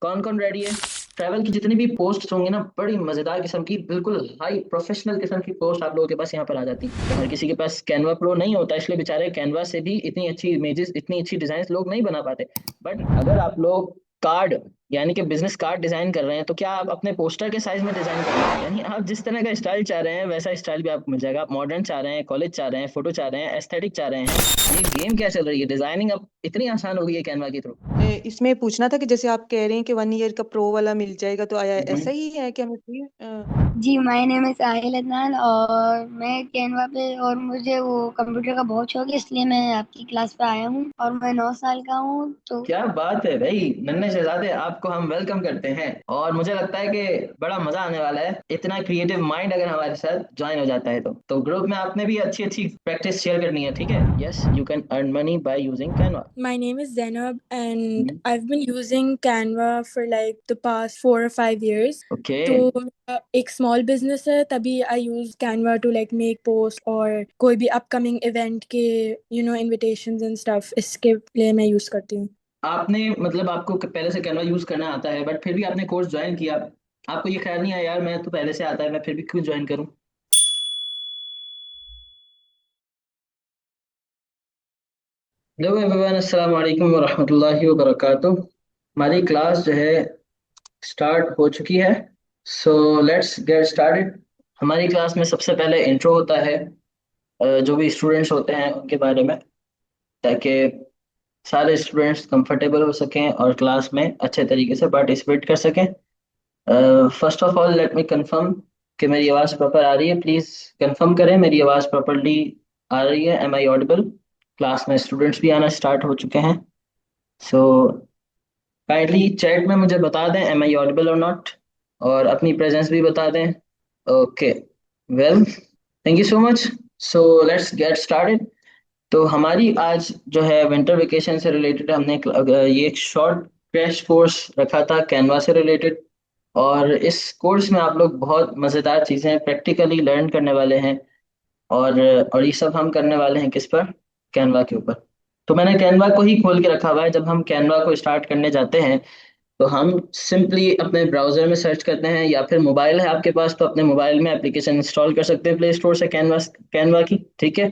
कौन कौन रेडी है? ट्रैवल की जितनी भी पोस्ट होंगी ना, बड़ी मजेदार किस्म की, बिल्कुल हाई प्रोफेशनल किस्म की पोस्ट आप लोगों के पास यहाँ पर आ जाती। हर किसी के पास कैनवा प्रो नहीं होता, इसलिए बेचारे कैनवा से भी इतनी अच्छी इमेजेस, इतनी अच्छी डिजाइन लोग नहीं बना पाते। बट अगर आप लोग कार्ड, यानी कि बिजनेस कार्ड डिजाइन कर रहे हैं, तो क्या आप अपने पोस्टर के साइज में डिजाइन कर रहे हैं? यानी आप जिस तरह का स्टाइल चाह रहे हैं वैसा स्टाइल भी आपको मिल जाएगा। आप मॉडर्न चाह रहे हैं, कॉलेज चाह रहे हैं, फोटो चाह रहे हैं, एस्थेटिक चाह रहे हैं, ये गेम क्या चल रही है? डिजाइनिंग अब इतनी आसान हो गई है कैनवा के थ्रू। इसमें पूछना था कि जैसे आप कह रहे हैं कि 1 ईयर का प्रो वाला मिल जाएगा, तो आया हम्म। ऐसा ही है कि हमें फ्री? जी, my name is Sahil Adnan और मैं कैनवा पे और मुझे वो कंप्यूटर का बहुत शौक है, इसलिए मैं आपकी क्लास पे आया हूँ और मैं 9 साल का हूँ। तो क्या बात है भाई, नन्हे शहजादे, आपको हम वेलकम करते हैं। और मुझे लगता है कि बड़ा मजा आने वाला है। इतना क्रिएटिव माइंड अगर हमारे साथ ज्वाइन हो जाता है तो ग्रुप में आपने भी अच्छी अच्छी प्रैक्टिस शेयर करनी है, ठीक है? Yes, you can earn money by using Canva. My name is Zainab, and I've been using Canva for like the past 4 or 5 years. Okay. तो एक स्मॉल बिजनेस है, तभी I use Canva to like make post और कोई भी upcoming event के invitations and stuff, इसके लिए मैं यूज करती हूँ। आपने मतलब आपको पहले से कैनवा यूज करना आता है, बट फिर भी आपने कोर्स ज्वाइन किया। आपको ये ख्याल नहीं आया यार मैं तो पहले से आता है, मैं फिर भी क्यों ज्वाइन करूं? हेलो एवरीवन, अस्सलाम वालेकुम वरहमतुल्लाहि वबरकातुह। हमारी क्लास जो है स्टार्ट हो चुकी है। So let's get started. हमारी क्लास में सबसे पहले इंट्रो होता है, जो भी स्टूडेंट्स होते हैं उनके बारे में, ताकि सारे स्टूडेंट्स कंफर्टेबल हो सकें और क्लास में अच्छे तरीके से पार्टिसिपेट कर सकें। First of all let me confirm कि मेरी आवाज़ प्रॉपर आ रही है। प्लीज़ कंफर्म करें मेरी आवाज़ प्रॉपरली आ रही है। Am I audible? क्लास में स्टूडेंट्स भी आना स्टार्ट हो चुके हैं। सो काइंडली चैट में मुझे बता दें एम आई ऑडिबल और नॉट, और अपनी प्रेजेंस भी बता दें। Okay, well, thank you so much. So let's get started. तो हमारी आज जो है विंटर वेकेशन से रिलेटेड हमने ये एक शॉर्ट क्रैश कोर्स रखा था कैनवा से रिलेटेड। और इस कोर्स में आप लोग बहुत मज़ेदार चीज़ें प्रैक्टिकली लर्न करने वाले हैं। और और ये सब हम करने वाले हैं किस पर? कैनवा के ऊपर। तो मैंने कैनवा को ही खोल के रखा हुआ है। जब हम कैनवा को स्टार्ट करने जाते हैं तो हम सिंपली अपने ब्राउजर में सर्च करते हैं, या फिर मोबाइल है आपके पास तो अपने मोबाइल में एप्लीकेशन इंस्टॉल कर सकते हैं प्ले स्टोर से कैनवा कैनवा की, ठीक है?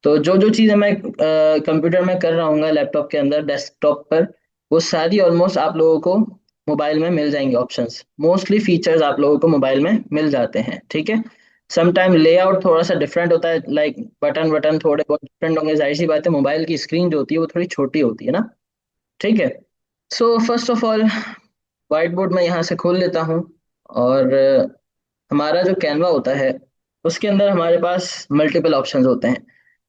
तो जो जो चीज़ें मैं कंप्यूटर में कर रहा हूँ लैपटॉप के अंदर, डेस्कटॉप पर, वो सारी ऑलमोस्ट आप लोगों को मोबाइल में मिल जाएंगे। ऑप्शंस, मोस्टली फीचर्स आप लोगों को मोबाइल में मिल जाते हैं, ठीक है? समटाइम लेआउट थोड़ा सा डिफरेंट होता है, लाइक बटन बटन थोड़े बहुत डिफरेंट होंगे, जाहिर सी बात है, मोबाइल की स्क्रीन जो होती है वो थोड़ी छोटी होती है ना, ठीक है? So first of all white board मैं यहाँ से खोल लेता हूँ। और हमारा जो कैनवा होता है उसके अंदर हमारे पास मल्टीपल ऑप्शंस होते हैं।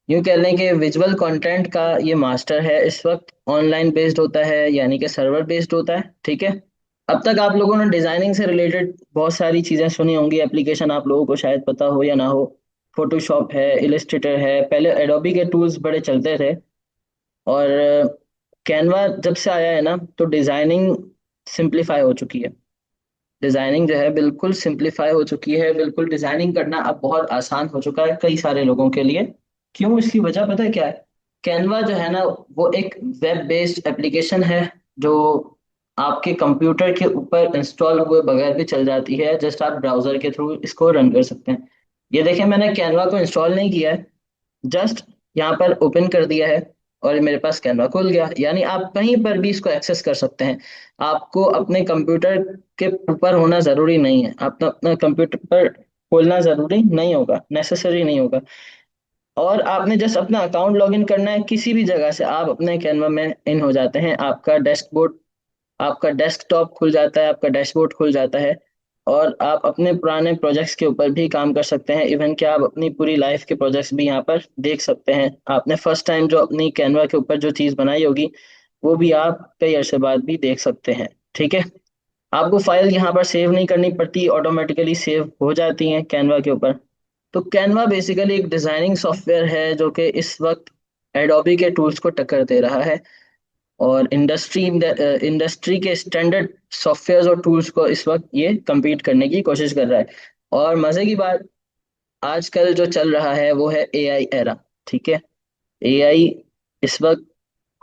यूँ कह लें कि विजुअल कंटेंट का ये मास्टर है इस वक्त। ऑनलाइन बेस्ड होता है, यानी कि सर्वर बेस्ड होता है, ठीक है? अब तक आप लोगों ने डिजाइनिंग से रिलेटेड बहुत सारी चीज़ें सुनी होंगी, एप्लीकेशन आप लोगों को शायद पता हो या ना हो। फोटोशॉप है, इलस्ट्रेटर है, पहले एडोबी के टूल्स बड़े चलते थे। और कैनवा जब से आया है ना, तो डिजाइनिंग सिंप्लीफाई हो चुकी है। डिजाइनिंग जो है बिल्कुल सिंप्लीफाई हो चुकी है, बिल्कुल डिजाइनिंग करना अब बहुत आसान हो चुका है कई सारे लोगों के लिए। क्यों? इसकी वजह पता है क्या है? कैनवा जो है ना, वो एक वेब बेस्ड एप्लीकेशन है, जो आपके कंप्यूटर के ऊपर इंस्टॉल हुए बगैर भी चल जाती है। जस्ट आप ब्राउजर के थ्रू इसको रन कर सकते हैं। ये देखें, मैंने कैनवा को इंस्टॉल नहीं किया है, जस्ट यहाँ पर ओपन कर दिया है और मेरे पास कैनवा खुल गया। यानी आप कहीं पर भी इसको एक्सेस कर सकते हैं। आपको अपने कंप्यूटर के ऊपर होना जरूरी नहीं है, आप अपना कंप्यूटर पर खोलना जरूरी नहीं होगा, नेसेसरी नहीं होगा। और आपने जस्ट अपना अकाउंट लॉगिन करना है, किसी भी जगह से आप अपने कैनवा में इन हो जाते हैं। आपका डेस्कटॉप खुल जाता है, आपका डैशबोर्ड खुल जाता है। और आप अपने पुराने प्रोजेक्ट्स के ऊपर भी काम कर सकते हैं। इवन कि आप अपनी पूरी लाइफ के प्रोजेक्ट्स भी यहाँ पर देख सकते हैं। आपने फर्स्ट टाइम जो अपनी कैनवा के ऊपर जो चीज़ बनाई होगी, वो भी आप कई अरसे बाद भी देख सकते हैं, ठीक है? आपको फाइल यहाँ पर सेव नहीं करनी पड़ती, ऑटोमेटिकली सेव हो जाती हैं कैनवा के ऊपर। तो कैनवा बेसिकली एक डिजाइनिंग सॉफ्टवेयर है जो कि इस वक्त एडोबी के टूल्स को टक्कर दे रहा है। और इंडस्ट्री के स्टैंडर्ड सॉफ्टवेयर और टूल्स को इस वक्त ये compete करने की कोशिश कर रहा है। और मजे की बात, आजकल जो चल रहा है वो है एआई एरा, ठीक है? एआई इस वक्त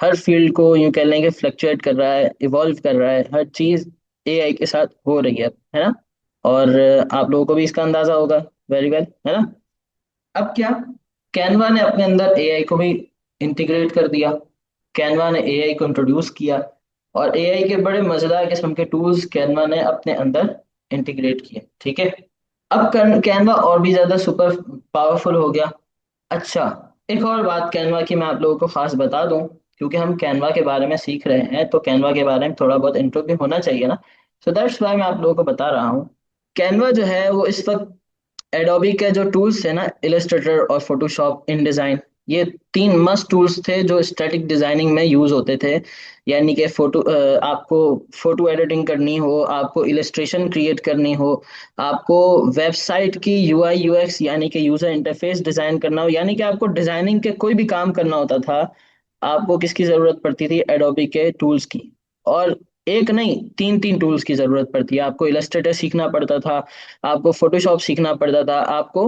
हर फील्ड को यूं कह लेंगे फ्लक्चुएट कर रहा है, इवॉल्व कर रहा है, हर चीज एआई के साथ हो रही है ना। और आप लोगों को भी इसका अंदाजा होगा, वेरी वेल, है ना। अब क्या, कैनवा ने अपने अंदर एआई को भी इंटीग्रेट कर दिया, कैनवा ने एआई को इंट्रोड्यूस किया, और एआई के बड़े मजेदार किस्म के टूल्स कैनवा ने अपने अंदर इंटीग्रेट किए, ठीक है। अब कैनवा और भी ज्यादा सुपर पावरफुल हो गया। अच्छा, एक और बात कैनवा की मैं आप लोगों को खास बता दूं, क्योंकि हम कैनवा के बारे में सीख रहे हैं तो कैनवा के बारे में थोड़ा बहुत इंट्रो भी होना चाहिए ना। सो दैट्स वाई मैं आप लोगों को बता रहा हूँ। कैनवा जो है वो इस वक्त एडोबी के जो टूल्स है ना, इलस्ट्रेटर और फोटोशॉप, इन डिजाइन, ये तीन मस्ट टूल्स थे जो स्टैटिक डिजाइनिंग में यूज होते थे। यानी कि आपको फोटो एडिटिंग करनी हो, आपको इलस्ट्रेशन क्रिएट करनी हो, आपको वेबसाइट की यूआई यूएक्स यानी कि यूजर इंटरफेस डिजाइन करना हो, यानी कि आपको डिजाइनिंग के कोई भी काम करना होता था, आपको किसकी जरूरत पड़ती थी? एडोबी के टूल्स की। और एक नहीं, तीन तीन टूल्स की जरूरत पड़ती है। आपको इलस्ट्रेटर सीखना पड़ता था, आपको फोटोशॉप सीखना पड़ता था, आपको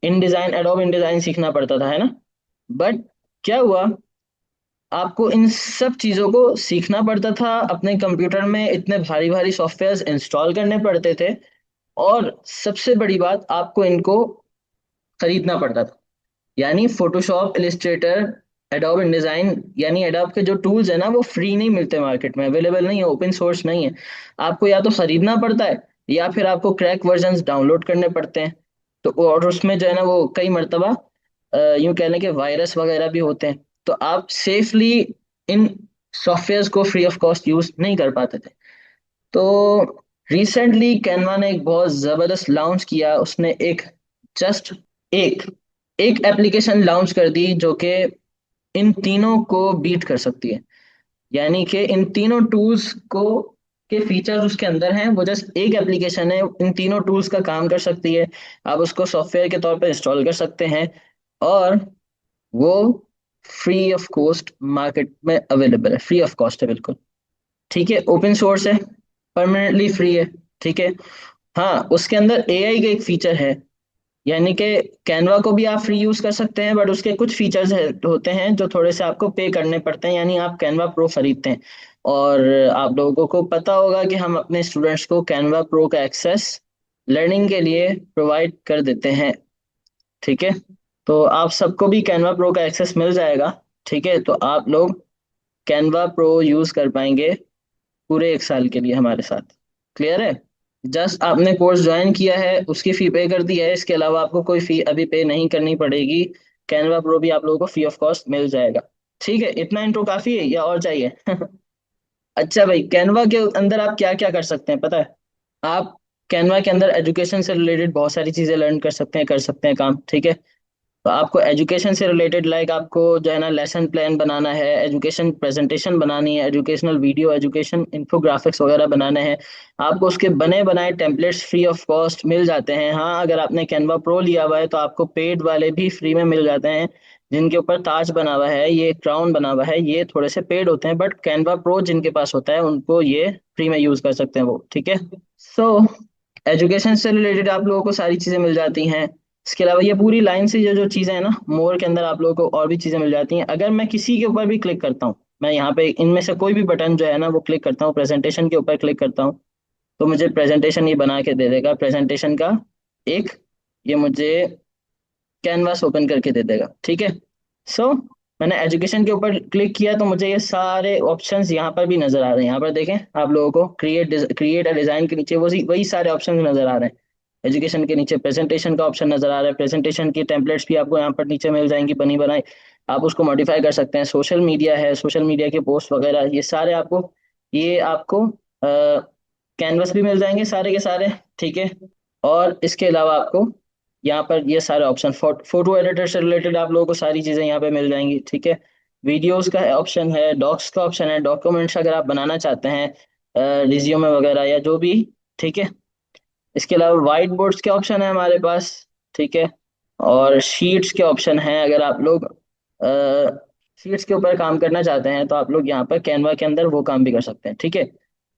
इन डिजाइन, एडोब इन डिजाइन सीखना पड़ता था, है ना। बट क्या हुआ, आपको इन सब चीजों को सीखना पड़ता था, अपने कंप्यूटर में इतने भारी भारी सॉफ्टवेयर इंस्टॉल करने पड़ते थे, और सबसे बड़ी बात, आपको इनको खरीदना पड़ता था। यानी फोटोशॉप, इलिस्ट्रेटर, एडोब इंडिजाइन, यानी एडोब के जो टूल्स है ना, वो फ्री नहीं मिलते, मार्केट में अवेलेबल नहीं है, ओपन सोर्स नहीं है। आपको या तो खरीदना पड़ता है, या फिर आपको क्रैक वर्जन्स डाउनलोड करने पड़ते हैं। तो और उसमें जो है ना, वो कई मरतबा यूं कह लें कि वायरस वगैरह भी होते हैं, तो आप सेफली इन सॉफ्टवेयर्स को फ्री ऑफ कॉस्ट यूज नहीं कर पाते थे। तो रिसेंटली कैनवा ने एक बहुत जबरदस्त लॉन्च किया, उसने जस्ट एक एक एप्लीकेशन लॉन्च कर दी जो कि इन तीनों को बीट कर सकती है। यानी कि इन तीनों टूल्स को के फीचर्स उसके अंदर हैं, वो जस्ट एक एप्लीकेशन है, इन तीनों टूल्स का काम कर सकती है। आप उसको सॉफ्टवेयर के तौर पर इंस्टॉल कर सकते हैं, और वो फ्री ऑफ कॉस्ट मार्केट में अवेलेबल है, फ्री ऑफ कॉस्ट है बिल्कुल, ठीक है। ओपन सोर्स है, परमानेंटली फ्री है, ठीक है। हाँ, उसके अंदर एआई का एक फीचर है, यानी कि कैनवा को भी आप फ्री यूज कर सकते हैं, बट उसके कुछ फीचर्स होते हैं जो थोड़े से आपको पे करने पड़ते हैं, यानी आप कैनवा प्रो खरीदते हैं। और आप लोगों को पता होगा कि हम अपने स्टूडेंट्स को कैनवा प्रो का एक्सेस लर्निंग के लिए प्रोवाइड कर देते हैं, ठीक है। तो आप सबको भी कैनवा प्रो का एक्सेस मिल जाएगा, ठीक है। तो आप लोग कैनवा प्रो यूज कर पाएंगे पूरे 1 साल के लिए हमारे साथ, क्लियर है। जस्ट आपने कोर्स ज्वाइन किया है, उसकी फी पे कर दी है, इसके अलावा आपको कोई फी अभी पे नहीं करनी पड़ेगी। कैनवा प्रो भी आप लोगों को फ्री ऑफ कॉस्ट मिल जाएगा, ठीक है। इतना इंट्रो काफी है या और चाहिए? अच्छा भाई, कैनवा के अंदर आप क्या क्या कर सकते हैं पता है? आप कैनवा के अंदर एजुकेशन से रिलेटेड बहुत सारी चीजें लर्न कर सकते हैं काम, ठीक है। तो आपको एजुकेशन से रिलेटेड, लाइक आपको जो है ना लेसन प्लान बनाना है, एजुकेशन प्रेजेंटेशन बनानी है, एजुकेशनल वीडियो, एजुकेशन इन्फोग्राफिक्स वगैरह बनाने हैं, आपको उसके बने बनाए टेम्पलेट्स फ्री ऑफ कॉस्ट मिल जाते हैं। हाँ, अगर आपने कैनवा प्रो लिया हुआ है तो आपको पेड वाले भी फ्री में मिल जाते हैं, जिनके ऊपर ताज बना हुआ है, ये क्राउन बना हुआ है, ये थोड़े से पेड होते हैं, बट कैनवा प्रो जिनके पास होता है उनको ये फ्री में यूज कर सकते हैं वो, ठीक है। सो एजुकेशन से रिलेटेड आप लोगों को सारी चीजें मिल जाती हैं। इसके अलावा ये पूरी लाइन से जो जो चीजें हैं ना, मोर के अंदर आप लोगों को और भी चीजें मिल जाती हैं। अगर मैं किसी के ऊपर भी क्लिक करता हूँ, मैं यहाँ पे इनमें से कोई भी बटन जो है ना वो क्लिक करता हूँ, प्रेजेंटेशन के ऊपर क्लिक करता हूँ, तो मुझे प्रेजेंटेशन ये बना के दे देगा, प्रेजेंटेशन का एक, ये मुझे कैनवास ओपन करके दे देगा, ठीक है। सो मैंने एजुकेशन के ऊपर क्लिक किया तो मुझे ये सारे ऑप्शंस यहाँ पर भी नजर आ रहे हैं। यहाँ पर देखें आप लोगों को, क्रिएट अ डिजाइन के नीचे वही वही सारे ऑप्शन नजर आ रहे हैं। एजुकेशन के नीचे प्रेजेंटेशन का ऑप्शन नजर आ रहा है, प्रेजेंटेशन की टेम्पलेट्स भी आपको यहाँ पर नीचे मिल जाएंगी बनी बनाई, आप उसको मॉडिफाई कर सकते हैं। सोशल मीडिया है, सोशल मीडिया के पोस्ट वगैरह, ये आपको कैनवस भी मिल जाएंगे सारे के सारे, ठीक है। और इसके अलावा आपको यहाँ पर ये सारे ऑप्शन, फोटो एडिटर से रिलेटेड आप लोगों को सारी चीज़ें यहाँ पे मिल जाएंगी, ठीक है। वीडियोस का ऑप्शन है, डॉक्स का ऑप्शन है, डॉक्यूमेंट्स अगर आप बनाना चाहते हैं, रिज्यूमे वगैरह या जो भी, ठीक है। इसके अलावा वाइट बोर्ड्स के ऑप्शन है हमारे पास, ठीक है। और शीट्स के ऑप्शन हैं, अगर आप लोग शीट्स के ऊपर काम करना चाहते हैं तो आप लोग यहाँ पर कैनवा के अंदर वो काम भी कर सकते हैं, ठीक है।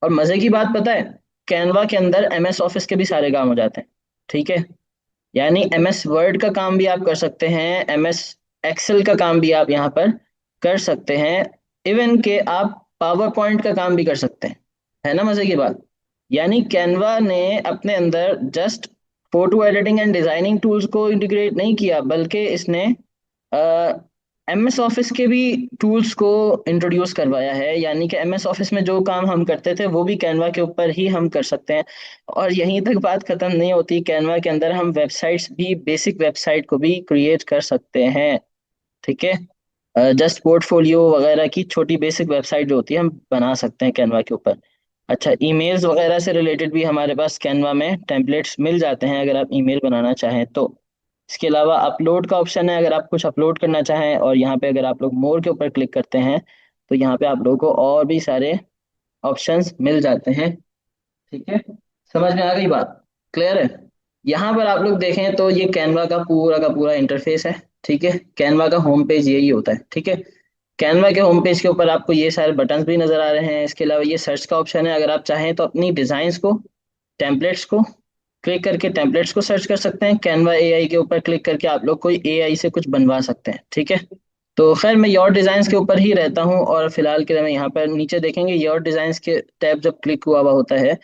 और मजे की बात पता है, कैनवा के अंदर एमएस ऑफिस के भी सारे काम हो जाते हैं, ठीक है। यानी एमएस वर्ड का काम भी आप कर सकते हैं, एमएस एक्सेल का काम भी आप यहाँ पर कर सकते हैं, इवन के आप पावर पॉइंट का काम भी कर सकते हैं। है ना मजे की बात। यानी कैनवा ने अपने अंदर just photo editing and designing tools को इंटीग्रेट नहीं किया, बल्कि इसने एमएस ऑफिस के भी टूल्स को इंट्रोड्यूस करवाया है। यानी कि एमएस ऑफिस में जो काम हम करते थे वो भी कैनवा के ऊपर ही हम कर सकते हैं। और यहीं तक बात खत्म नहीं होती, कैनवा के अंदर हम वेबसाइट्स भी, बेसिक वेबसाइट को भी क्रिएट कर सकते हैं। ठीक है, जस्ट पोर्टफोलियो वगैरह की छोटी बेसिक वेबसाइट जो होती है हम बना सकते हैं कैनवा के ऊपर। अच्छा, ईमेल्स वगैरह से रिलेटेड भी हमारे पास कैनवा में टेम्पलेट्स मिल जाते हैं अगर आप ईमेल बनाना चाहें तो। इसके अलावा अपलोड का ऑप्शन है, अगर आप कुछ अपलोड करना चाहें, और यहाँ पे अगर आप लोग मोर के ऊपर क्लिक करते हैं तो यहाँ पे आप लोगों को और भी सारे ऑप्शंस मिल जाते हैं। ठीक है, समझ में आ गई बात? क्लियर है? यहाँ पर आप लोग देखें तो ये कैनवा का पूरा इंटरफेस है। ठीक है, कैनवा का होम पेज यही होता है। ठीक है, कैनवा के होम पेज के ऊपर आपको ये सारे बटन्स भी नजर आ रहे हैं। इसके अलावा ये सर्च का ऑप्शन है, अगर आप चाहें तो अपनी डिजाइन्स को, टेम्पलेट्स को क्लिक करके टेम्पलेट्स को सर्च कर सकते हैं। कैनवा एआई के ऊपर क्लिक करके आप लोग कोई एआई से कुछ बनवा सकते हैं। ठीक है, तो खैर मैं योर डिजाइन्स के ऊपर ही रहता हूँ, और फिलहाल के लिए मैं यहाँ पर नीचे देखेंगे योर डिजाइन्स के टैब जब क्लिक हुआ हुआ होता है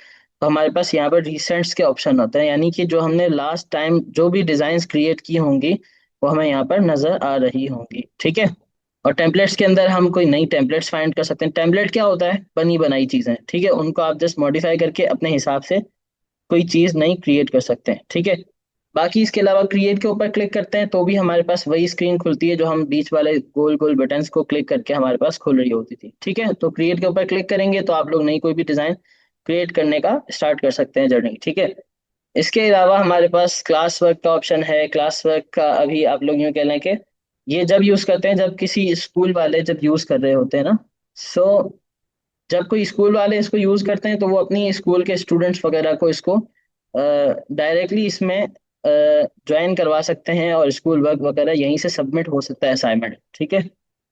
तो हमारे पास यहाँ पर रिसेंट्स के ऑप्शन होते हैं। यानी कि जो हमने लास्ट टाइम जो भी डिजाइन्स क्रिएट की होंगी वो हमें यहाँ पर नजर आ रही होंगी। ठीक है, और टेम्पलेट्स के अंदर हम कोई नई टेम्पलेट्स फाइंड कर सकते हैं। टेम्पलेट क्या होता है? बनी बनाई चीजें। ठीक है, उनको आप जस्ट मॉडिफाई करके अपने हिसाब से कोई चीज नई क्रिएट कर सकते हैं। ठीक है, बाकी इसके अलावा क्रिएट के ऊपर क्लिक करते हैं तो भी हमारे पास वही स्क्रीन खुलती है जो हम बीच वाले गोल गोल बटन्स को क्लिक करके हमारे पास खुल रही होती थी। ठीक है, तो क्रिएट के ऊपर क्लिक करेंगे तो आप लोग नई कोई भी डिजाइन क्रिएट करने का स्टार्ट कर सकते हैं जर्नी। ठीक है, इसके अलावा हमारे पास क्लास वर्क का ऑप्शन है। क्लास वर्क का अभी आप लोग यूँ कह लें कि ये जब यूज करते हैं जब किसी स्कूल वाले जब यूज कर रहे होते हैं ना। सो जब कोई स्कूल वाले इसको यूज करते हैं तो वो अपनी स्कूल के स्टूडेंट्स वगैरह को इसको डायरेक्टली इसमें ज्वाइन करवा सकते हैं, और स्कूल वर्क वगैरह यहीं से सबमिट हो सकता है, असाइनमेंट। ठीक है,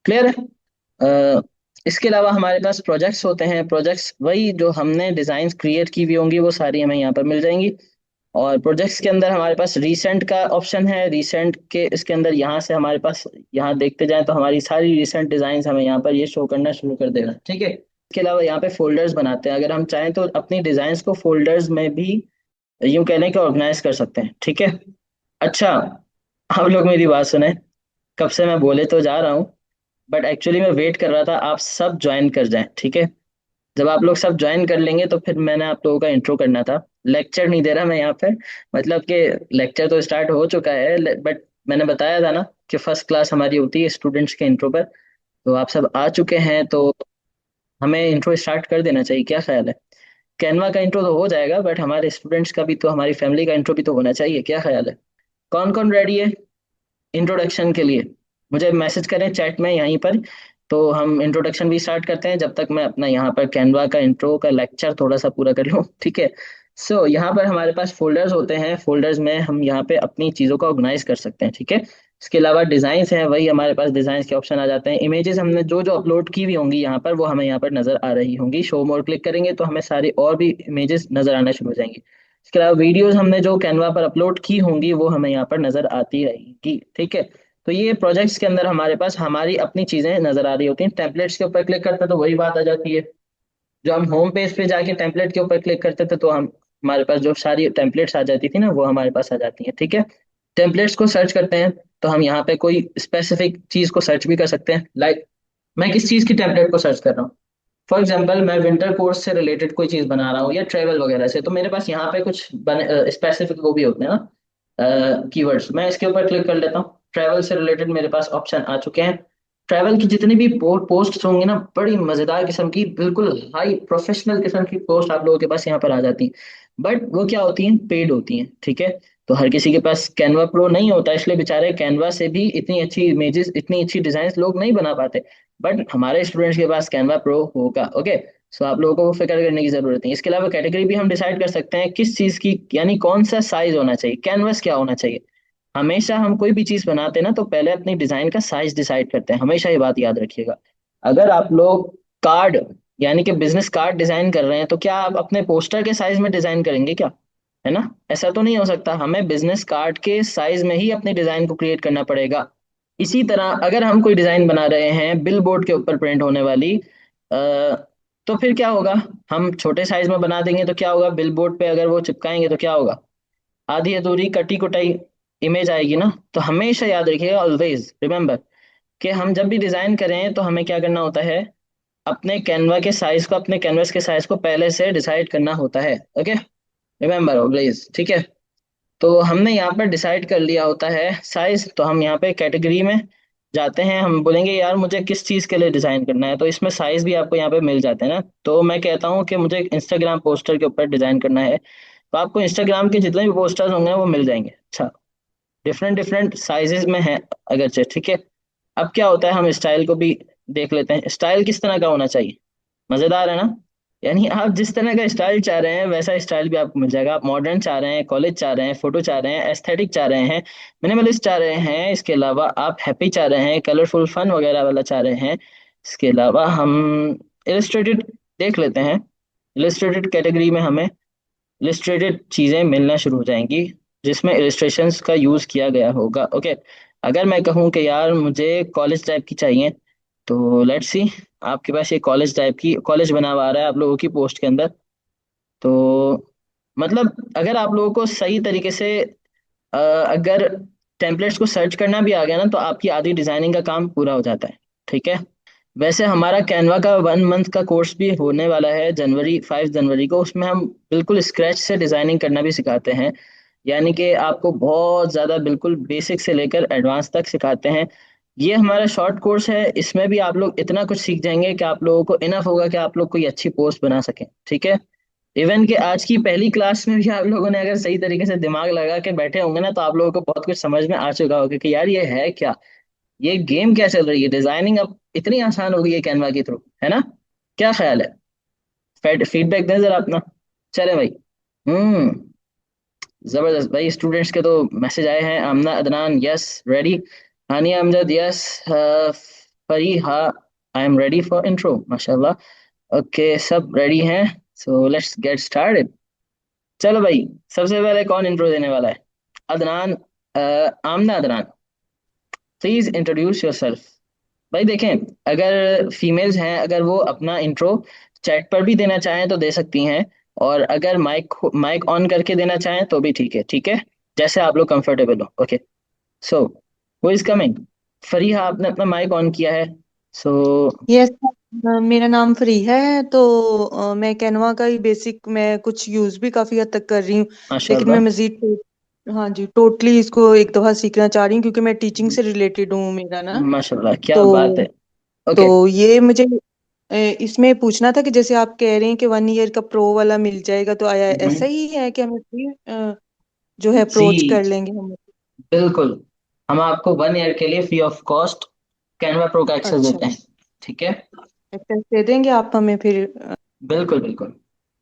क्लियर है? अ, इसके अलावा हमारे पास प्रोजेक्ट्स होते हैं। प्रोजेक्ट्स वही जो हमने डिजाइन क्रिएट की हुई होंगी वो सारी हमें यहाँ पर मिल जाएंगी। और प्रोजेक्ट्स के अंदर हमारे पास रीसेंट का ऑप्शन है। रीसेंट के इसके अंदर यहाँ से हमारे पास, यहाँ देखते जाएं तो हमारी सारी रीसेंट डिजाइन हमें यहाँ पर ये शो करना शुरू कर देगा। ठीक है, इसके अलावा यहाँ पे फोल्डर्स बनाते हैं, अगर हम चाहें तो अपनी डिजाइन को फोल्डर्स में भी यूं कह लें कि ऑर्गेनाइज कर सकते हैं। ठीक है, अच्छा, आप लोग मेरी बात सुने। कब से मैं बोले तो जा रहा हूँ, बट एक्चुअली मैं वेट कर रहा था आप सब ज्वाइन कर जाएं। ठीक है, जब आप लोग सब ज्वाइन कर लेंगे तो फिर मैंने आप लोगों का इंट्रो करना था। लेक्चर नहीं दे रहा मैं यहाँ पे, मतलब कि लेक्चर तो स्टार्ट हो चुका है, बट मैंने बताया था ना कि फर्स्ट क्लास हमारी होती है स्टूडेंट्स के इंट्रो पर। तो आप सब आ चुके हैं तो हमें इंट्रो स्टार्ट कर देना चाहिए, क्या ख्याल है? कैनवा का इंट्रो तो हो जाएगा, बट हमारे स्टूडेंट्स का भी तो, हमारी फैमिली का इंट्रो भी तो होना चाहिए, क्या ख्याल है? कौन कौन रेडी है इंट्रोडक्शन के लिए? मुझे मैसेज करें चैट में यहीं पर, तो हम इंट्रोडक्शन भी स्टार्ट करते हैं जब तक मैं अपना यहाँ पर कैनवा का इंट्रो का लेक्चर थोड़ा सा पूरा कर लूँ। ठीक है, सो यहाँ पर हमारे पास फोल्डर्स होते हैं। फोल्डर्स में हम यहाँ पे अपनी चीज़ों को ऑर्गेनाइज कर सकते हैं। ठीक है, इसके अलावा डिजाइन हैं, वही हमारे पास डिजाइन के ऑप्शन आ जाते हैं। इमेजेस हमने जो जो अपलोड की हुई होंगी यहाँ पर वो हमें यहाँ पर नजर आ रही होंगी। शो मोर क्लिक करेंगे तो हमें सारी और भी इमेजेस नजर आना शुरू हो जाएंगी। इसके अलावा वीडियोस हमने जो कैनवा पर अपलोड की होंगी वो हमें यहाँ पर नजर आती रहेंगी। ठीक है, तो ये प्रोजेक्ट्स के अंदर हमारे पास हमारी अपनी चीजें नजर आ रही होती हैं। टेम्पलेट्स के ऊपर क्लिक करते हैं तो वही बात आ जाती है, जो हम होम पेज पे जाके टेम्पलेट के ऊपर क्लिक करते थे तो हम, हमारे पास जो सारी टेम्पलेट्स आ जाती थी ना वो हमारे पास आ जाती हैं। ठीक है, टेम्पलेट्स को सर्च करते हैं तो हम यहाँ पे कोई स्पेसिफिक चीज को सर्च भी कर सकते हैं। लाइक मैं किस चीज की टेम्पलेट को सर्च कर रहा हूँ, फॉर एग्जाम्पल मैं विंटर कोर्स से रिलेटेड कोई चीज बना रहा हूँ या ट्रेवल वगैरह से, तो मेरे पास यहाँ पे कुछ स्पेसिफिक वो भी होते हैं ना कीवर्ड्स। मैं इसके ऊपर क्लिक कर लेता हूँ, ट्रैवल से रिलेटेड मेरे पास ऑप्शन आ चुके हैं। ट्रैवल की जितनी भी पोस्ट होंगी ना, बड़ी मजेदार किस्म की, बिल्कुल हाई प्रोफेशनल किस्म की पोस्ट आप लोगों के पास यहाँ पर आ जाती हैं। बट वो क्या होती हैं? पेड होती हैं। ठीक है, तो हर किसी के पास कैनवा प्रो नहीं होता, इसलिए बेचारे कैनवा से भी इतनी अच्छी इमेजेस, इतनी अच्छी डिजाइन लोग नहीं बना पाते। बट हमारे स्टूडेंट्स के पास कैनवा प्रो होगा। ओके, सो आप लोगों को वो फिक्र करने की जरूरत नहीं। इसके अलावा कैटेगरी भी हम डिसाइड कर सकते हैं किस चीज की, यानी कौन सा साइज होना चाहिए, कैनवस क्या होना चाहिए। हमेशा हम कोई भी चीज बनाते हैं ना तो पहले अपनी डिजाइन का साइज डिसाइड करते हैं, हमेशा ये बात याद रखिएगा। अगर आप लोग कार्ड, यानी कि बिजनेस कार्ड डिजाइन कर रहे हैं तो क्या आप अपने पोस्टर के साइज में डिजाइन करेंगे क्या? है ना, ऐसा तो नहीं हो सकता। हमें बिजनेस कार्ड के साइज में ही अपनी डिजाइन को क्रिएट करना पड़ेगा। इसी तरह अगर हम कोई डिजाइन बना रहे हैं बिल बोर्ड के ऊपर प्रिंट होने वाली, तो फिर क्या होगा? हम छोटे साइज में बना देंगे तो क्या होगा? बिल बोर्ड पे अगर वो चिपकाएंगे तो क्या होगा? आधी अधूरी कटी कुटाई इमेज आएगी ना। तो हमेशा याद रखिएगा, ऑलवेज रिमेम्बर, कि हम जब भी डिजाइन करें तो हमें क्या करना होता है? अपने कैनवा के साइज को, अपने कैनवस के साइज को पहले से डिसाइड करना होता है। ओके, रिमेम्बर ऑलवेज, ठीक है। तो हमने यहाँ पर डिसाइड कर लिया होता है साइज, तो हम यहाँ पे कैटेगरी में जाते हैं, हम बोलेंगे यार मुझे किस चीज़ के लिए डिज़ाइन करना है, तो इसमें साइज भी आपको यहाँ पे मिल जाते हैं ना। तो मैं कहता हूँ कि मुझे इंस्टाग्राम पोस्टर के ऊपर डिज़ाइन करना है, तो आपको इंस्टाग्राम के जितने भी पोस्टर्स होंगे वो मिल जाएंगे। अच्छा, डिफरेंट डिफरेंट साइजेस में है अगरचे, ठीक है। अब क्या होता है, हम स्टाइल को भी देख लेते हैं। स्टाइल किस तरह का होना चाहिए? मजेदार है ना। यानी आप जिस तरह का स्टाइल चाह रहे हैं वैसा स्टाइल भी आपको मिल जाएगा। आप मॉडर्न चाह रहे हैं, कॉलेज चाह रहे हैं, फोटो चाह रहे हैं, एस्थेटिक चाह रहे हैं, मिनिमलिस्ट चाह रहे हैं, इसके अलावा आप हैप्पी चाह रहे हैं, कलरफुल फन वगैरह वाला चाह रहे हैं, इसके अलावा हम इलस्ट्रेटेड देख लेते हैं। इलस्ट्रेटेड कैटेगरी में हमें इलस्ट्रेटेड चीज़ें मिलना शुरू हो जाएंगी जिसमें इलस्ट्रेशंस का यूज़ किया गया होगा। ओके, अगर मैं कहूँ कि यार मुझे कॉलेज टाइप की चाहिए, तो लेट्स सी, आपके पास ये कॉलेज टाइप की कॉलेज बना हुआ आ रहा है आप लोगों की पोस्ट के अंदर। तो मतलब अगर आप लोगों को सही तरीके से अगर टेम्पलेट्स को सर्च करना भी आ गया ना तो आपकी आधी डिजाइनिंग का काम पूरा हो जाता है, ठीक है। वैसे हमारा कैनवा का 1 मंथ का कोर्स भी होने वाला है जनवरी, 5 जनवरी को। उसमें हम बिल्कुल स्क्रैच से डिजाइनिंग करना भी सिखाते हैं, यानी कि आपको बहुत ज़्यादा बिल्कुल बेसिक से लेकर एडवांस तक सिखाते हैं। ये हमारा शॉर्ट कोर्स है, इसमें भी आप लोग इतना कुछ सीख जाएंगे कि आप लोगों को इनफ होगा कि आप लोग कोई अच्छी पोस्ट बना सकें, ठीक है। इवन कि आज की पहली क्लास में भी आप लोगों ने अगर सही तरीके से दिमाग लगा के बैठे होंगे ना तो आप लोगों को बहुत कुछ समझ में आ चुका होगा कि यार ये है क्या, ये गेम क्या चल रही है। डिजाइनिंग अब इतनी आसान हो गई है कैनवा के थ्रू, है ना। क्या ख्याल है? फीडबैक दें जरा अपना। चले भाई। जबरदस्त भाई, स्टूडेंट्स के तो मैसेज आए हैं। आमना अदनान यस रेडी, हानिया अमजद यस, फरी हाँ, I am ready for intro, माशाल्लाह। ओके, सब रेडी हैं, सो लेट्स गेट स्टार्टेड। चलो भाई, सबसे पहले कौन इंट्रो देने वाला है? अदनान, आमना अदनान, प्लीज इंट्रोड्यूस योरसेल्फ। भाई देखें, अगर फीमेल्स हैं, अगर वो अपना इंट्रो चैट पर भी देना चाहें तो दे सकती हैं, और अगर माइक माइक ऑन करके देना चाहें तो भी ठीक है, ठीक है, जैसे आप लोग कंफर्टेबल हो। Okay, so who is coming? Fariha, आपने अपना माइक ऑन किया है, सो यस। मेरा नाम फ्री है। तो मैं कैनवा का ही बेसिक, मैं कुछ यूज भी काफी हद तक कर रही हूँ, लेकिन मैं माशाल्लाह। मजीद हाँ जी, टोटली इसको एक दफा सीखना चाह रही हूँ क्योंकि मैं टीचिंग से रिलेटेड हूँ मेरा ना। माशाल्लाह, क्या बात तो है। ओके। तो ये मुझे इसमें पूछना था कि जैसे आप कह रहे हैं कि 1 ईयर का प्रो वाला मिल जाएगा, तो आया ऐसा ही है कि हमें फ्री जो है अप्रोच कर जी लेंगे हम? बिल्कुल, हम आपको 1 ईयर के लिए free of cost Canva pro का एक्सेस अच्छा, देते हैं, ठीक है। एक्सेस दे देंगे आप हमें फिर? बिल्कुल बिल्कुल,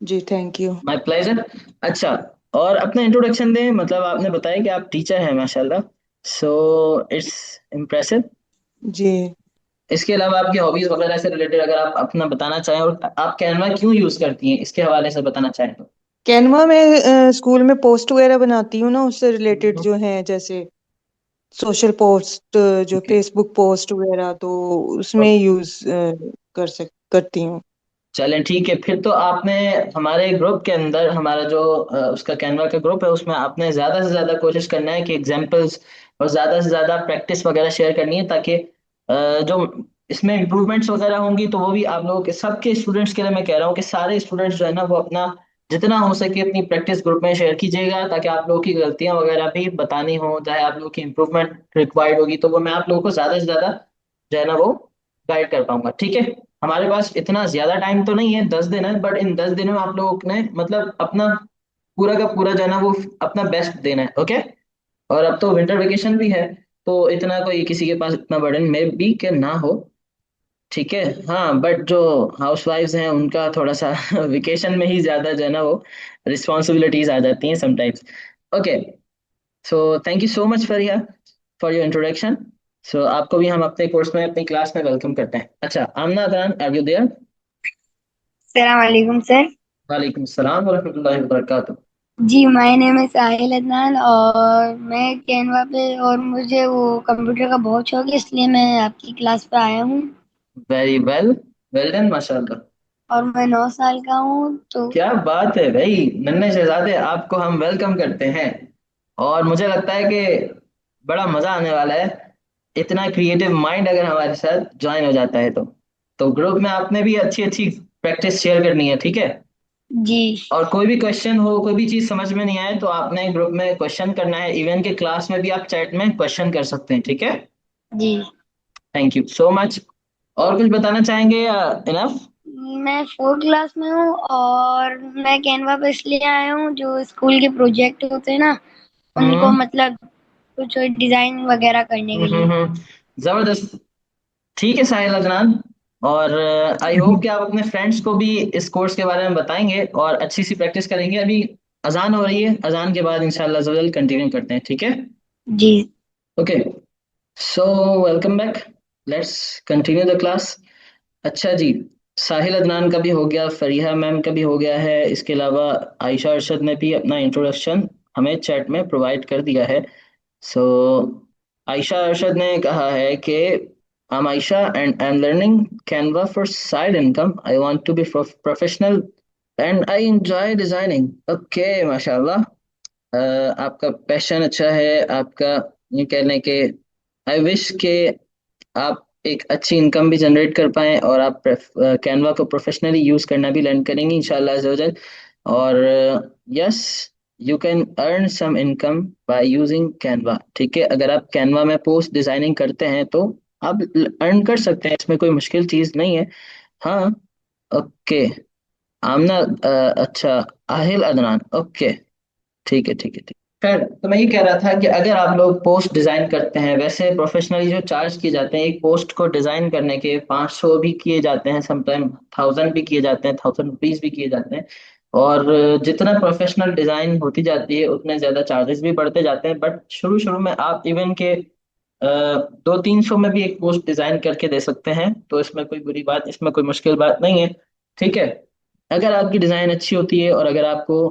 जी, थैंक यू। My pleasure. अच्छा, और अपना इंट्रोडक्शन दें, मतलब आपने बताया कि आप टीचर हैं, माशाल्लाह, सो इट्स इम्प्रेसिव। जी, इसके अलावा आपकी हॉबीज वगैरह से रिलेटेड अगर आप अपना बताना चाहें, और आप कैनवा क्यों यूज करती हैं इसके हवाले से बताना चाहें तो। कैनवा में स्कूल में पोस्ट वगैरह बनाती हूँ ना, उससे रिलेटेड हम्म, जो है, जैसे सोशल पोस्ट, जो ओके। फेसबुक पोस्ट वगैरह, तो उसमें यूज करती हूँ। चलें ठीक है, फिर तो आपने हमारे ग्रुप के अंदर, हमारा जो उसका कैनवा का ग्रुप है, उसमें आपने ज़्यादा से ज़्यादा कोशिश करना है कि एग्जांपल्स और ज़्यादा से ज़्यादा प्रैक्टिस वगैरह शेयर करनी है, ताकि जो इसमें इम्प्रूवमेंट्स वगैरह होंगी तो वो भी आप लोगों के, सबके स्टूडेंट्स के लिए मैं कह रहा हूँ कि सारे स्टूडेंट्स जो है ना वो अपना जितना हो सके अपनी प्रैक्टिस ग्रुप में शेयर कीजिएगा, ताकि आप लोगों की गलतियां वगैरह भी बतानी हो, चाहे आप लोगों की इंप्रूवमेंट रिक्वायर्ड होगी तो वो मैं आप लोगों को ज़्यादा से ज़्यादा जो है ना वो गाइड कर पाऊंगा, ठीक है। हमारे पास इतना ज्यादा टाइम तो नहीं है, 10 दिन है, बट इन 10 दिनों में आप लोगों ने मतलब अपना पूरा का पूरा जो है ना वो अपना बेस्ट देना है, ओके। और अब तो विंटर वेकेशन भी है, तो इतना कोई किसी के पास इतना बर्डन में भी के ना हो, ठीक है। हाँ, बट जो हाउस वाइफ्स हैं उनका थोड़ा सा वेकेशन में ही ज्यादा जो है ना वो रिस्पॉन्सिबिलिटीज आ जाती हैं sometimes. Okay, so thank you so much Faria for your introduction. So आपको भी हम अपने कोर्स में, अपनी क्लास में वेलकम करते हैं। अच्छा, आमना अदनान, आर यू देयर? अस्सलाम वालेकुम सर। वालेकुम सलाम वरहमतुल्लाहि वबरकातुहू। जी, my name is Sahil Adnan और मैं कैनवा पे और मुझे वो कंप्यूटर का बहुत शौक है, इसलिए मैं आपकी क्लास पे आया हूँ वेरी वेल, वेल डन माशाल्लाह। और मैं 9 साल का हूँ। तो क्या बात है भाई, नन्हे शहजादे, आपको हम वेलकम करते हैं। और मुझे लगता है कि बड़ा मजा आने वाला है। इतना क्रिएटिव माइंड अगर हमारे साथ ज्वाइन हो जाता है तो ग्रुप में आपने भी अच्छी अच्छी प्रैक्टिस शेयर करनी है, ठीक है। जी और कोई भी क्वेश्चन हो, कोई भी चीज समझ में नहीं आए तो आपने ग्रुप में क्वेश्चन करना है। इवन के क्लास में भी आप चैट में क्वेश्चन कर सकते हैं, ठीक है। जी थैंक यू सो मच। और कुछ बताना चाहेंगे या इनफ? मैं 4th क्लास में हूँ और मैं कैनवा पे इसलिए आया हूँ, जो स्कूल के प्रोजेक्ट होते हैं ना, उनको हम्म मतलब कुछ डिजाइन वगैरह करने के लिए। जबरदस्त। ठीक है साहिल अदनान। और आई होप कि आप अपने फ्रेंड्स को भी इस कोर्स के बारे में बताएंगे और अच्छी सी प्रैक्टिस करेंगे। अभी अजान हो रही है, अजान के बाद इंशाल्लाह जल्द कंटिन्यू करते हैं, ठीक है। जी okay, so welcome back. Let's continue the class. अच्छा जी, साहिल अदनान का भी हो गया, फरीहा मैम का भी हो गया है। इसके अलावा आयशा अरशद ने भी अपना इंट्रोडक्शन हमें चैट में प्रोवाइड कर दिया है। सो आयशा अरशद ने कहा है कि I'm Aisha and I'm learning Canva for side income. I want to be professional and I enjoy designing. Okay, माशाल्लाह। आपका पैशन अच्छा है आपका। ये कह लें कि आई विश के आप एक अच्छी इनकम भी जनरेट कर पाएं और आप कैनवा को प्रोफेशनली यूज करना भी लर्न करेंगे इंशाल्लाह अज़्ज़ा वजल। और yes, you can earn some income by using Canva, ठीक है। अगर आप कैनवा में पोस्ट डिजाइनिंग करते हैं तो आप अर्न कर सकते हैं, इसमें कोई मुश्किल चीज नहीं है। हाँ, ओके। आमना अच्छा, आहिल अदनान, ओके, ठीक है ठीक है ठीक। खैर, तो मैं ये कह रहा था कि अगर आप लोग पोस्ट डिजाइन करते हैं, वैसे प्रोफेशनली जो चार्ज किए जाते हैं एक पोस्ट को डिजाइन करने के, 500 भी किए जाते हैं, समटाइम 1000 भी किए जाते हैं, 1000 रुपीज भी किए जाते हैं। और जितना प्रोफेशनल डिजाइन होती जाती है उतने ज्यादा चार्जेस भी बढ़ते जाते हैं। बट शुरू शुरू में आप इवन के 200-300 में भी एक पोस्ट डिजाइन करके दे सकते हैं, तो इसमें कोई बुरी बात, इसमें कोई मुश्किल बात नहीं है, ठीक है। अगर आपकी डिजाइन अच्छी होती है और अगर आपको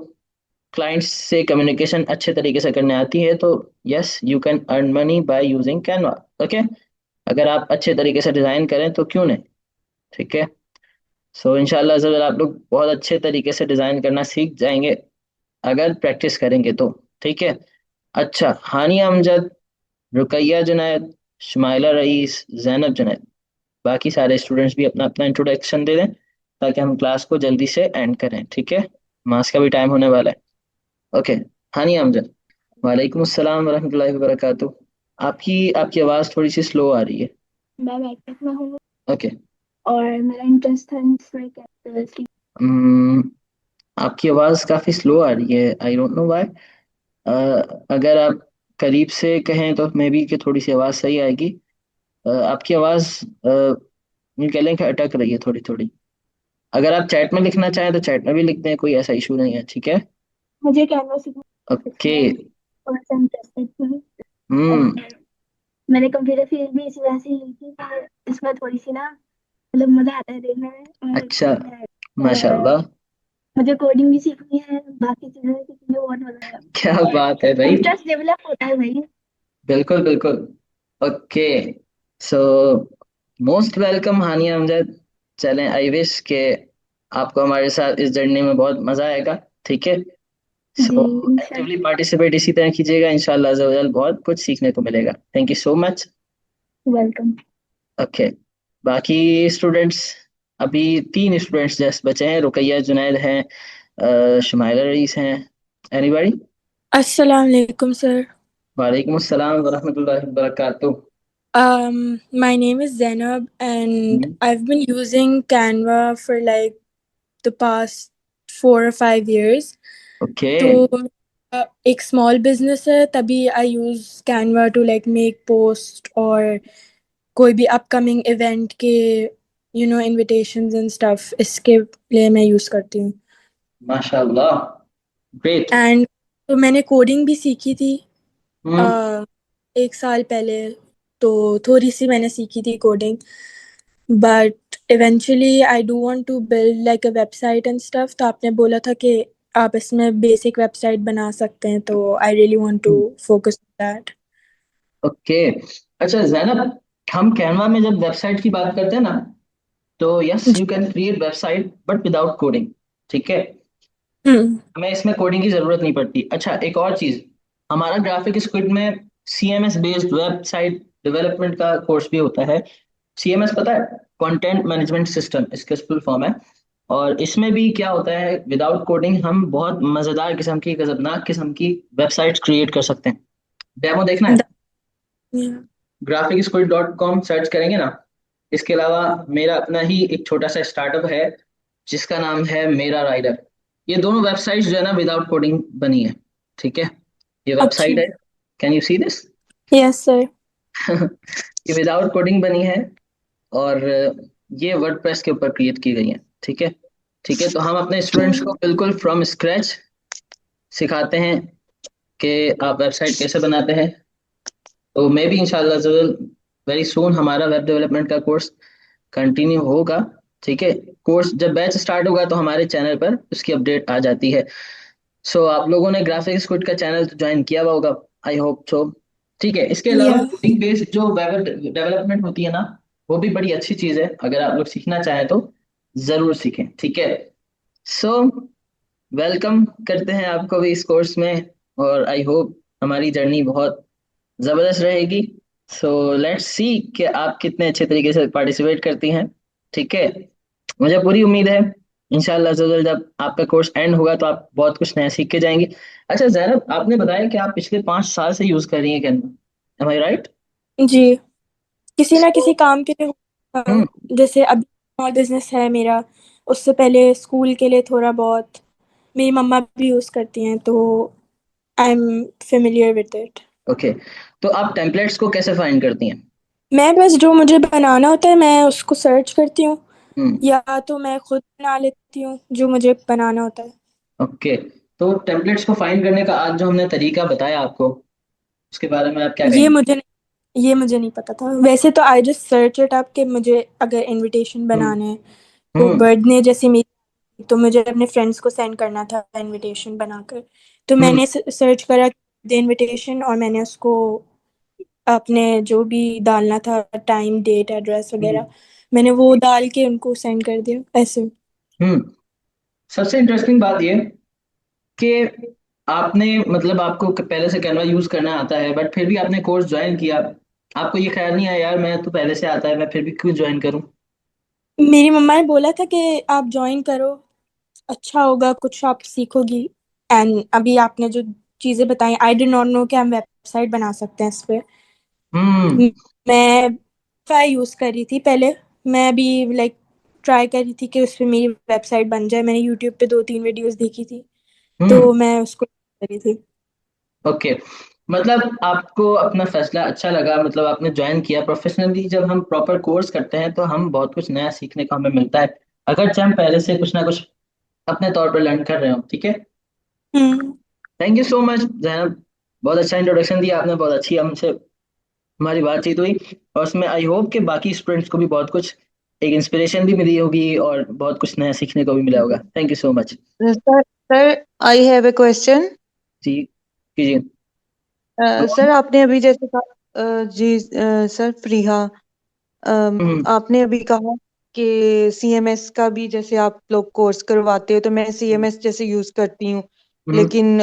क्लाइंट्स से कम्युनिकेशन अच्छे तरीके से करने आती है तो yes, you can earn money by using Canva. Okay, अगर आप अच्छे तरीके से डिजाइन करें तो क्यों नहीं, ठीक है। सो इंशाल्लाह जरूर आप लोग बहुत अच्छे तरीके से डिजाइन करना सीख जाएंगे अगर प्रैक्टिस करेंगे तो, ठीक है। अच्छा, हानिया अमजद, रुकैया जुनैद, शुमाइला रईस, जैनब जुनैद, बाकी सारे स्टूडेंट्स भी अपना अपना इंट्रोडक्शन दे दें ताकि हम क्लास को जल्दी से एंड करें, ठीक है। मास का भी टाइम होने वाला है। ओके, हानिया अमजद। वालेकुम अस्सलाम वरहमतुल्लाहि वबरकातुहू। आपकी आपकी आवाज़ थोड़ी सी स्लो आ रही है। मैं मैट्रिक में हूँ ओके। और मेरा इंटरेस्ट था इसमें कैपिटलिस्ट। आपकी आवाज़ काफ़ी स्लो आ रही है, आई डोंट नो व्हाई। अगर आप करीब से कहें तो मे बी कि थोड़ी सी आवाज़ सही आएगी। आपकी आवाज़ यूँ कह लें कि अटक रही है थोड़ी थोड़ी। अगर आप चैट में लिखना चाहें तो चैट में भी लिख दें, कोई ऐसा इशू नहीं है, ठीक है। मुझे कैनवास ओके। इसमें थोड़ा सा इंटरेस्टेड थी और हम्म। मैंने कंप्यूटर फील्ड भी इसी वजह से ली थी कि इसमें थोड़ी सी ना मतलब मजा आता है देखने में अच्छा, और माशाल्लाह। मुझे कोडिंग भी सीखनी है, बाकी चीजें सीखने में बहुत मजा आया क्या और बात है भाई, इंटरेस्ट डेवलप होता है भाई। बिल्कुल बिल्कुल। ओके, सो मोस्ट वेलकम हानिया अमजद। चलें, आई विश के आपको हमारे साथ इस जर्नी में बहुत मजा आएगा, ठीक है। जी सो एक्टिवली इंशाल्लाह। पार्टिसिपेट इसी तरह कीजिएगा, इंशाल्लाह अज़्ज़ा वजल बहुत कुछ सीखने को मिलेगा। Thank you so much. Welcome. Okay, बाकी स्टूडेंट्स, अभी 3 स्टूडेंट्स जस्ट बचे हैं, रुकैया जुनैद हैं, शुमाइला रईस हैं। एनीबॉडी? अस्सलाम वालेकुम सर. वालेकुम अस्सलाम वरहमतुल्लाहि वबरकातुहू। My name is Zainab and I've been using Canva for like the past 4 or 5 years. Okay, तो एक स्मॉल बिजनेस है, तभी I use Canva to like make post और कोई भी अपकमिंग इवेंट के इनविटेशंस एंड स्टफ, इसके लिए मैं यूज करती हूँ. माशाल्लाह, ग्रेट। एंड तो मैंने कोडिंग भी सीखी थी हम्म। 1 साल पहले, तो थोड़ी सी मैंने सीखी थी coding. But eventually I do want to build like a website and stuff. तो आपने बोला था कि आप इसमें बेसिक वेबसाइट बना सकते हैं, तो I really want to focus that. Okay. अच्छा जैनब, हम कैनवा में जब वेबसाइट की बात करते हैं ना, तो yes you can create website but without coding. ठीक है, हम्म। हमें इसमें कोडिंग की जरूरत नहीं पड़ती। अच्छा एक और चीज, हमारा ग्राफिक स्क्रिप्ट में सीएमएस बेस्ड वेबसाइट डेवलपमेंट का कोर्स भी होता है। सीएमएस पता है, कंटेंट मैनेजमेंट सिस्टम, इसका फुल फॉर्म है। और इसमें भी क्या होता है, विदाउट कोडिंग हम बहुत मजेदार किस्म की, गजबनाक किस्म की वेबसाइट क्रिएट कर सकते हैं। डेमो देखना है? graphicsquirt.com सर्च करेंगे ना। इसके अलावा मेरा अपना ही एक छोटा सा स्टार्टअप है जिसका नाम है मेरा राइडर। ये दोनों वेबसाइट्स जो है ना विदाउट कोडिंग बनी है। ठीक है, ये अच्छा। वेबसाइट है, can you see this? Yes sir. ये विदाउट कोडिंग बनी है, और ये वर्डप्रेस के ऊपर क्रिएट की गई है। ठीक है, ठीक है, तो हम अपने स्टूडेंट्स को बिल्कुल फ्रॉम स्क्रैच सिखाते हैं कि आप वेबसाइट कैसे बनाते हैं। तो मैं भी इंशाल्लाह जरूर वेरी सून हमारा वेब डेवलपमेंट का कोर्स कंटिन्यू होगा। ठीक है, कोर्स जब बैच स्टार्ट होगा तो हमारे चैनल पर उसकी अपडेट आ जाती है। सो आप लोगों ने ग्राफिक्स क्विड का चैनल ज्वाइन किया हुआ होगा, आई होप सो। ठीक है, इसके अलावा या कोडिंग बेस्ड जो वेब डेवलपमेंट होती है ना, वो भी बड़ी अच्छी चीज़ है। अगर आप लोग सीखना चाहें तो ज़रूर सीखें। ठीक है, सो वेलकम करते हैं आपको भी इस कोर्स में, और आई होप हमारी जर्नी बहुत ज़बरदस्त रहेगी। सो लेट्स सी कि आप कितने अच्छे तरीके से पार्टिसिपेट करती हैं। ठीक है, मुझे पूरी उम्मीद है इंशाल्लाह जल्द जब आपका कोर्स एंड होगा तो आप बहुत कुछ नया सीख के जाएंगी। अच्छा जैनब, आपने बताया कि आप पिछले 5 साल से यूज कर रही हैं कैनवा, एम आई राइट? जी, किसी ना किसी काम के लिए हम्म। जैसे अभी स्मॉल बिजनेस है मेरा, उससे पहले स्कूल के लिए थोड़ा बहुत, मेरी मम्मा भी यूज करती हैं, तो I am familiar with it. Okay, तो आप टेम्पलेट्स को कैसे फाइंड करती हैं? मैं बस जो मुझे बनाना होता है मैं उसको सर्च करती हूँ, हम्म। या तो मैं खुद बना लेती हूँ जो मुझे बनाना होता है। ओके, तो टेम्पलेट्स को फाइंड करने का आज जो हमने तरीका बताया आपको, उसके बारे में आप क्या ये कहेंगे? मुझे ये मुझे नहीं पता था। वैसे तो I just search it up कि मुझे अगर इनविटेशन हम्म। बनाने हैं, तो हम्म। बर्थडे जैसे मेरी, तो मुझे अपने फ्रेंड्स को सेंड करना था इनविटेशन बनाकर। तो हम्म। मैंने सर्च करा द इनविटेशन, और मैंने उसको अपने जो भी डालना था, टाइम डेट एड्रेस हम्म। वगैरह, मैंने वो डाल के उनको सेंड कर दिया ऐसे। हम्म। सबसे इंटरेस्टिंग बात ये कि आपने मतलब आपको पहले से कैनवा यूज करना आता है, बट फिर भी आपने कोर्स ज्वाइन किया। आपको ये ख्याल नहीं आया यार मैं तो पहले से आता है, मैं फिर भी क्यों ज्वाइन करूं? मेरी मम्मा ने बोला था कि आप ज्वाइन करो, अच्छा होगा, कुछ आप सीखोगी। एंड अभी आपने जो चीज़ें बताई, आई डिड नॉट नो कि हम वेबसाइट बना सकते हैं इस पे। हम्म। मैं ट्राई यूज़ कर रही थी पहले, मैं भी लाइक ट्राई कर रही थी कि उस पे मेरी वेबसाइट बन जाए। मैंने यूट्यूब पे 2-3 वीडियोस देखी थी, हम्म। तो मैं उसको कर रही थी। ओके, मतलब आपको अपना फैसला अच्छा लगा, मतलब आपने ज्वाइन किया प्रोफेशनली। जब हम प्रॉपर कोर्स करते हैं तो हम बहुत कुछ नया सीखने को हमें मिलता है, अगर हम पहले से कुछ ना कुछ अपने तौर पर लर्न कर रहे हो। ठीक है, हम्म। Thank you so much Zainab, बहुत अच्छा इंट्रोडक्शन दिया आपने, बहुत अच्छी हमसे हमारी बातचीत हुई। और उसमें आई होप कि बाकी स्टूडेंट्स को भी बहुत कुछ एक इंस्पिरेशन भी मिली होगी और बहुत कुछ नया सीखने को भी मिला होगा। Thank you so much. Sir sir I have a question. जी कीजिए। सर आपने अभी जैसे कहा जी सर फ्रीहा, हम्म। आपने अभी कहा कि सीएमएस का भी जैसे आप लोग कोर्स करवाते हो, तो मैं सीएमएस जैसे यूज करती हूँ, हम्म। लेकिन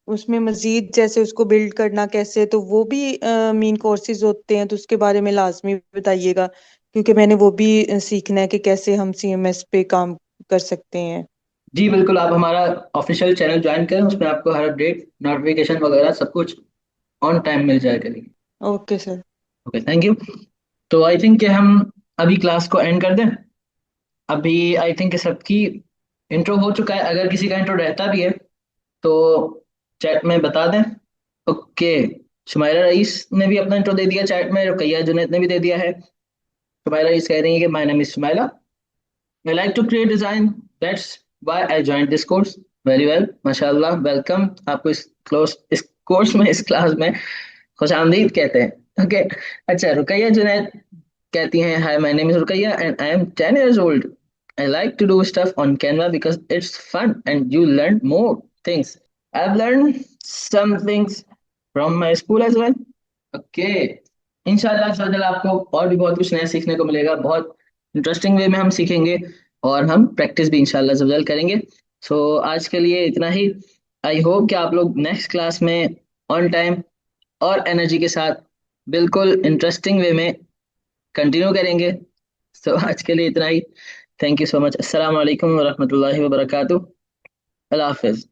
उसमें मजीद जैसे उसको बिल्ड करना कैसे, तो वो भी मेन कोर्सेज होते हैं, तो उसके बारे में लाजमी बताइएगा, क्योंकि मैंने वो भी सीखना है कि कैसे हम सीएमएस पे काम कर सकते हैं। जी बिल्कुल, आप हमारा ऑफिशियल चैनल ज्वाइन करें, उसमें आपको हर अपडेट नोटिफिकेशन वगैरह सब कुछ ऑन टाइम मिल जाया करेगी। Okay sir. Okay, thank you. तो आई थिंक कि हम अभी क्लास को एंड कर दें। अभी आई थिंक कि सबकी इंट्रो हो चुका है, अगर किसी का इंट्रो रहता भी है तो चैट में बता दें। ओके, शुमाइरा रईस ने भी अपना इंट्रो दे दिया चैट में, रुकैया जुनैद ने भी दे दिया है। शुमाइरा रईस कह रही है कि my name is Shumaila, I like to create design. That's why I joined this course. Very well, माशाल्लाह, वेलकम। आपको इस कोर्स में, इस क्लास में खुश आमदीद कहते हैं। ओके, अच्छा रुकैया जुनैद कहती हैं, hi my name is Ruqaiya and I am 10 years old। I like to do stuff on Canva because it's fun and you learn more things. I've learned some things from my school as well. Okay. इंशाल्लाह सजल आपको और भी बहुत कुछ नया सीखने को मिलेगा, बहुत इंटरेस्टिंग वे में हम सीखेंगे और हम प्रैक्टिस भी इंशाल्लाह सजल करेंगे। सो आज के लिए इतना ही। आई होप कि आप लोग नेक्स्ट क्लास में ऑन टाइम और एनर्जी के साथ बिल्कुल इंटरेस्टिंग वे में कंटिन्यू करेंगे। सो आज के लिए इतना ही। Thank you so much. अस्सलाम वालेकुम वरहमतुल्लाहि वबरकातुहू। अल्लाह हाफिज।